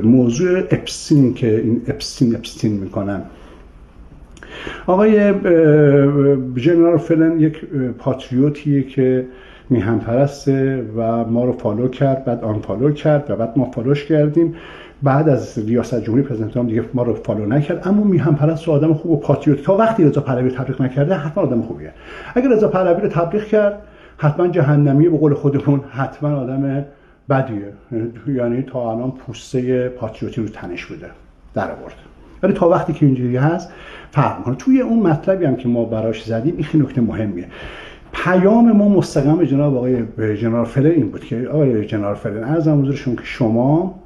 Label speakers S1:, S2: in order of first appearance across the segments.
S1: موضوع اپستین که این اپستین میکنن. آقای جنرال فلن یک پاتریوتیه که میهن پرسته و ما رو فالو کرد، بعد آن فالو کرد و بعد ما فالوش کردیم. بعد از ریاست جمهوری پرزیدنت ترامپ دیگه ما رو فالو نکرد، اما میهن پرست و آدم خوب و پاتریوت. تا وقتی رضا پهلوی تبلیغ نکرده حتما آدم خوبیه. اگر رضا پهلوی رو تبلیغ کرد حتما جهنمیه، به قول خودمون حتما آدم بدیه. یعنی تا الان پوسته پاتریوتی رو تنش بوده در آورد. ولی تا وقتی که اینجوری هست فرق می‌کنه. توی اون مطلبی هم که ما براش زدیم این نکته مهمیه. پیام ما مستقیم جناب آقای جنرال فلن این بود که آقای جنرال فلن عرضم حضورشون که شما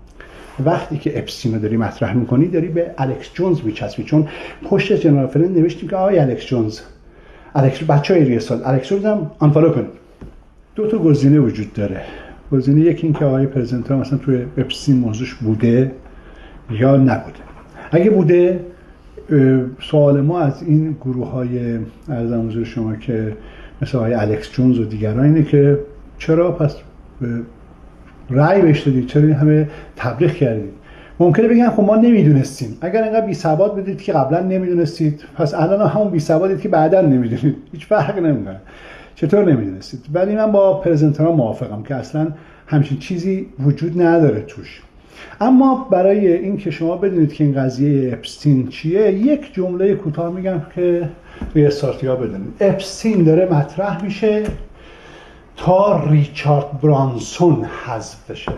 S1: وقتی که اپستین رو داری مطرح می‌کنی داری به الکس جونز میچسبی، چون پشت جنرال فلن نوشتیم که آقای الکس جونز، بچهای ریاست الکس جونز هم آنفالو کنید. دو تا گزینه وجود داره. گزینه یکی این که آقای پرزیدنت ترامپ مثلا توی اپستین موضوعش بوده یا نبوده. اگه بوده، سوال ما از این گروه‌های عرضم حضور شما که مثل آقای الکس جونز و دیگران اینه که چرا پس رأی بهش دادید، چرا این همه تبلیغ کردید؟ ممکنه بگن خب ما نمیدونستیم. اگر اینقدر بی‌سواد بودید که قبلا نمیدونستید، پس الان همون بی‌سوادید که بعدا نمیدونید. هیچ فرقی نمیکنه. چطور نمیدونستید؟ ولی من با پرزیدنت ترامپ موافقم که اصلا همچین چیزی وجود نداره توش. اما برای این که شما بدونید که این قضیه اپستین چیه، یک جمله کوتاه میگم که ریاستی‌ها بدونید. اپستین داره مطرح میشه تا ریچارد برانسون حذف بشه.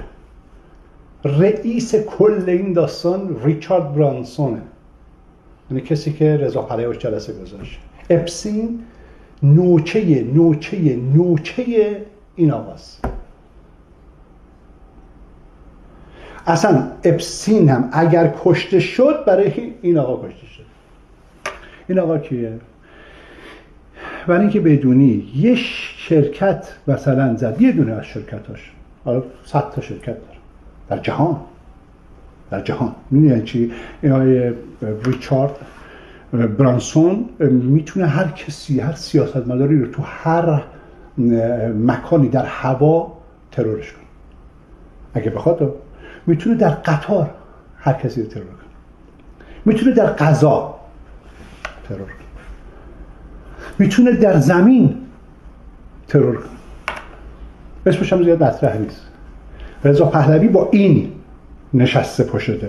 S1: رئیس کل این داستان ریچارد برانسونه، یعنی کسی که رضا پهلوی جلسه گذاشت. اپستین نوچه این آقاست. اصلا اپستین هم اگر کشته شد برای این آقا کشته شد. این آقا کیه؟ برای اینکه بدونی یه شرکت مثلا زد، یه دونه از شرکتاش، حالا 100 تا شرکت داره در جهان میدونی چی؟ آقای ریچارد برانسون میتونه هر کسی، هر سیاستمداری رو تو هر مکانی در هوا ترورش کنه اگه بخواد. میتونه در قطار هر کسی رو ترور کنه، میتونه در غذا ترور کنه، میتونه در زمین ترور کنه. اسمش هم زیاد مطرح نیست. رضا پهلوی با این نشسته پشته.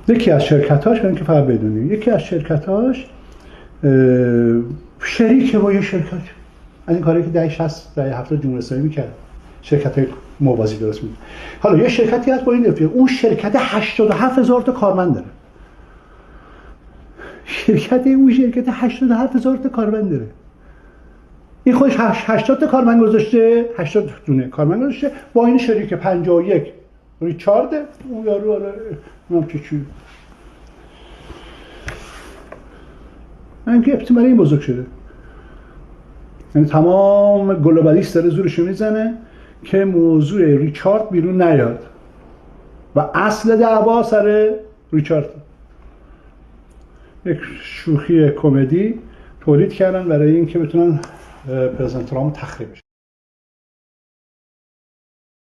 S1: یکی از شرکتاش، برای اینکه فقط بدونی، یکی از شرکتاش شریکه با یه شرکت از این کاری که دهه 60 دهه 70 جمهوری اسلامی میکرد، شرکت‌های موازی درست میکنه. حالا یه شرکتی هست با این افیه، اون شرکت 87,000 تا کارمند داره. شرکت 87,000 تا کارمند داره. این خودش 80 تا کارمند گذاشته، 80 دونه کارمند گذاشته با این شریک 51 ریچارد. اون یارو اونم چی اینکه اپستین برای این بزرگ شده. یعنی تمام گلوبالیست داره زورشو میزنه که موضوع ریچارد بیرون نیاد و اصل دعوا سر ریچارد. یک شوخی کمدی تولید کردن برای اینکه بتونن پرزیدنت ترامپ تخریبش